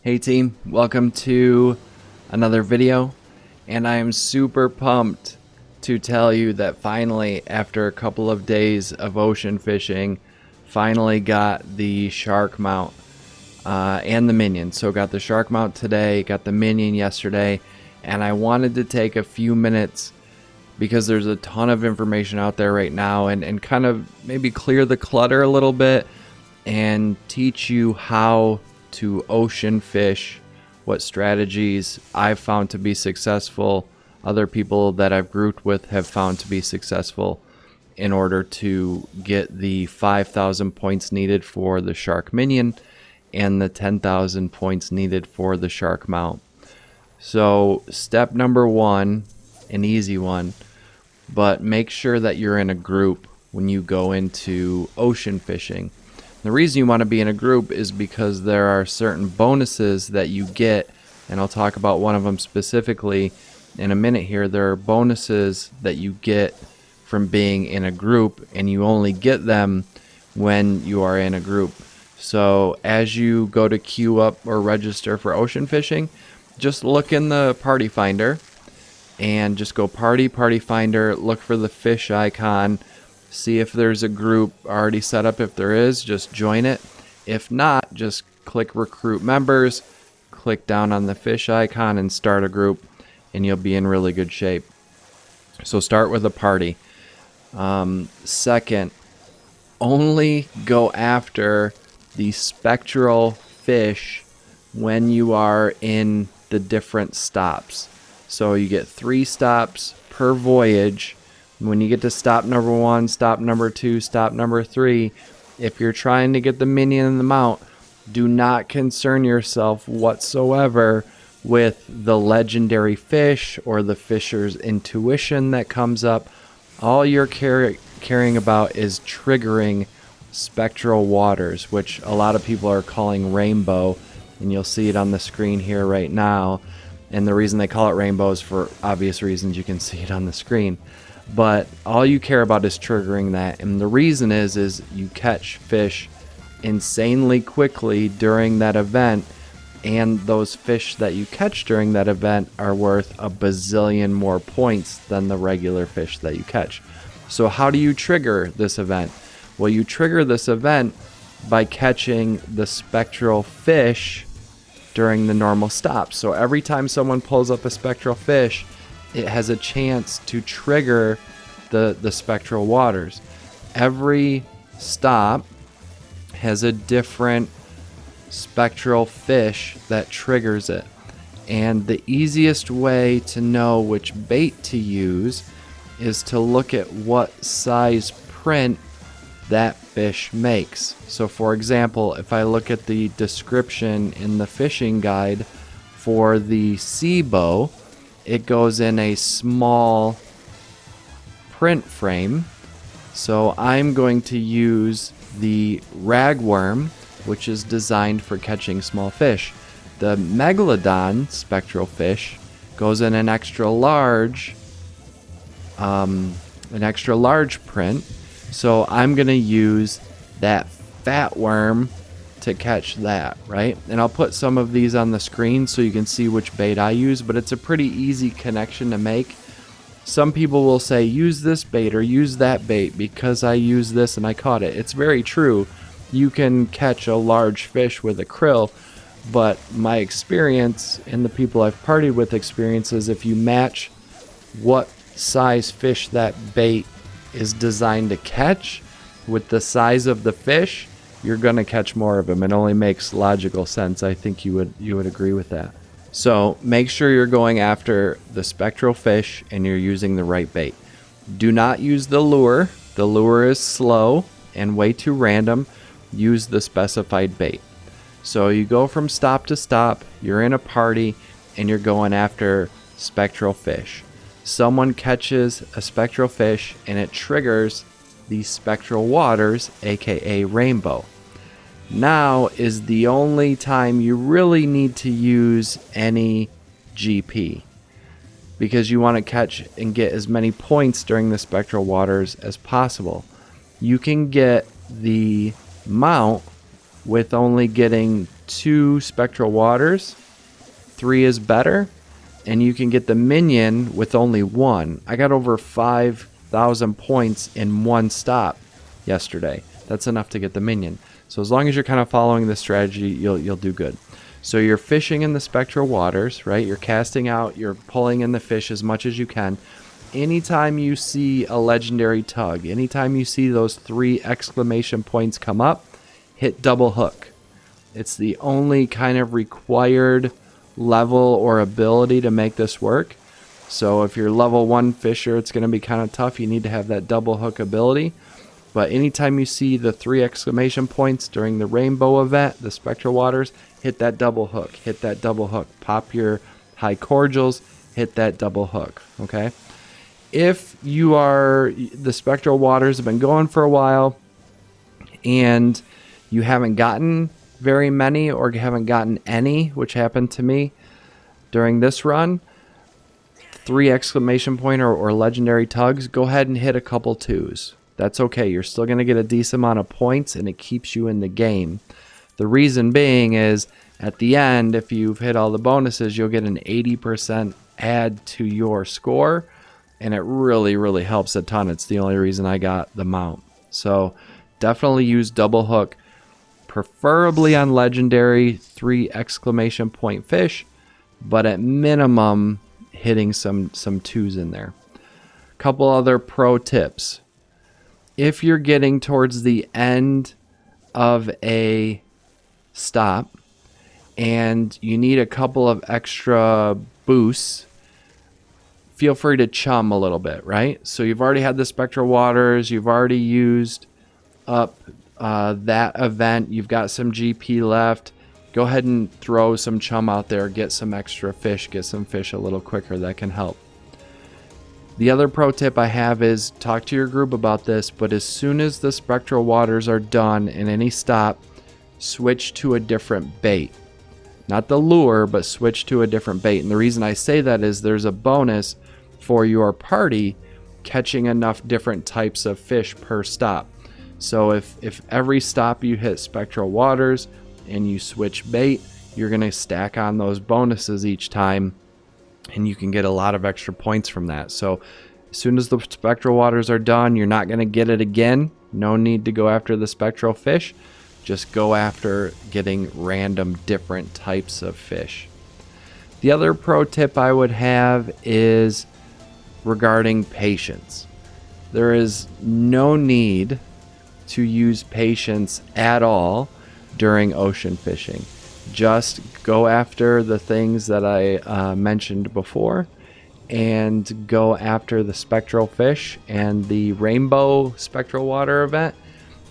Hey team, welcome to another video, and I am super pumped to tell you that finally, after a couple of days of ocean fishing, finally got the shark mount and the minion. So got the shark mount today, got the minion yesterday, and I wanted to take a few minutes because there's a ton of information out there right now and kind of maybe clear the clutter a little bit and teach you how to ocean fish, what strategies I've found to be successful, other people that I've grouped with have found to be successful in order to get the 5,000 points needed for the shark minion and the 10,000 points needed for the shark mount. So step number one, an easy one, but make sure that you're in a group when you go into ocean fishing. The reason you want to be in a group is because there are certain bonuses that you get, and I'll talk about one of them specifically in a minute here. There are bonuses that you get from being in a group, and you only get them when you are in a group. So as you go to queue up or register for ocean fishing, just look in the party finder and just go party finder, look for the fish icon. See if there's a group already set up. If there is, just join it. If not, just click recruit members, click down on the fish icon and start a group, and you'll be in really good shape. So start with a party. Second, only go after the spectral fish when you are in the different stops. So you get 3 stops per voyage. When you get to stop number 1, stop number 2, stop number 3, if you're trying to get the minion and the mount, do not concern yourself whatsoever with the legendary fish or the fisher's intuition that comes up. All you're caring about is triggering Spectral Waters, which a lot of people are calling rainbow, and you'll see it on the screen here right now. And the reason they call it rainbow is for obvious reasons. You can see it on the screen. But all you care about is triggering that, and the reason is you catch fish insanely quickly during that event, and those fish that you catch during that event are worth a bazillion more points than the regular fish that you catch. So how do you trigger this event? Well, you trigger this event by catching the spectral fish during the normal stops. So every time someone pulls up a spectral fish, it has a chance to trigger the Spectral Waters. Every stop has a different spectral fish that triggers it. And the easiest way to know which bait to use is to look at what size print that fish makes. So for example, if I look at the description in the fishing guide for the sea bow, it goes in a small print frame. So I'm going to use the ragworm, which is designed for catching small fish. The megalodon spectral fish goes in an extra large print. So I'm going to use that fat worm to catch that, right? And I'll put some of these on the screen so you can see which bait I use, but it's a pretty easy connection to make. Some people will say use this bait or use that bait because I use this and I caught it. It's very true. You can catch a large fish with a krill, but my experience and the people I've partied with experience is if you match what size fish that bait is designed to catch with the size of the fish, you're going to catch more of them. It only makes logical sense. I think you would agree with that. So make sure you're going after the spectral fish and you're using the right bait. Do not use the lure. The lure is slow and way too random. Use the specified bait. So you go from stop to stop, you're in a party, and you're going after spectral fish. Someone catches a spectral fish and it triggers the Spectral Waters, aka rainbow. Now is the only time you really need to use any GP, because you want to catch and get as many points during the Spectral Waters as possible. You can get the mount with only getting 2 Spectral Waters. 3 is better. And you can get the minion with only 1. I got over 5,000 points in 1 stop yesterday. That's enough to get the minion. So as long as you're kind of following this strategy, you'll do good. So you're fishing in the Spectral Waters, right? You're casting out, you're pulling in the fish as much as you can. Anytime you see a legendary tug, anytime you see those 3 exclamation points come up, hit double hook. It's the only kind of required level or ability to make this work. So if you're level 1 fisher, it's going to be kind of tough. You need to have that double hook ability. But anytime you see the 3 exclamation points during the rainbow event, the Spectral Waters, hit that double hook. Hit that double hook. Pop your high cordials, hit that double hook. Okay? If you are, the Spectral Waters have been going for a while and you haven't gotten very many or haven't gotten any, which happened to me during this run, 3 exclamation point or legendary tugs, go ahead and hit a couple 2s. That's okay. You're still going to get a decent amount of points and it keeps you in the game. The reason being is at the end, if you've hit all the bonuses, you'll get an 80% add to your score, and it really, really helps a ton. It's the only reason I got the mount. So definitely use double hook, preferably on legendary 3 exclamation point fish, but at minimum hitting some 2s in there. Couple other pro tips. If you're getting towards the end of a stop and you need a couple of extra boosts, feel free to chum a little bit, right? So you've already had the Spectral Waters, you've already used up that event, you've got some GP left. Go ahead and throw some chum out there, get some extra fish, get some fish a little quicker. That can help. The other pro tip I have is talk to your group about this, but as soon as the Spectral Waters are done in any stop, switch to a different bait. Not the lure, but switch to a different bait. And the reason I say that is there's a bonus for your party catching enough different types of fish per stop. So if every stop you hit Spectral Waters and you switch bait, you're going to stack on those bonuses each time, and you can get a lot of extra points from that. So as soon as the Spectral Waters are done, you're not going to get it again. No need to go after the spectral fish. Just go after getting random different types of fish. The other pro tip I would have is regarding patience. There is no need to use patience at all during ocean fishing. Just go after the things that I mentioned before and go after the spectral fish and the rainbow spectral water event,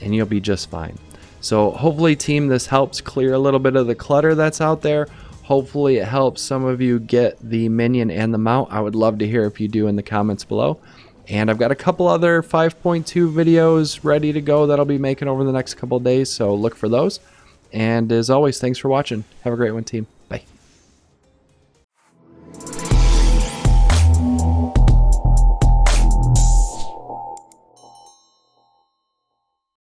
and you'll be just fine. So hopefully, team, this helps clear a little bit of the clutter that's out there. Hopefully it helps some of you get the minion and the mount. I would love to hear if you do in the comments below. And I've got a couple other 5.2 videos ready to go that I'll be making over the next couple of days, so look for those. And as always, thanks for watching. Have a great one, team.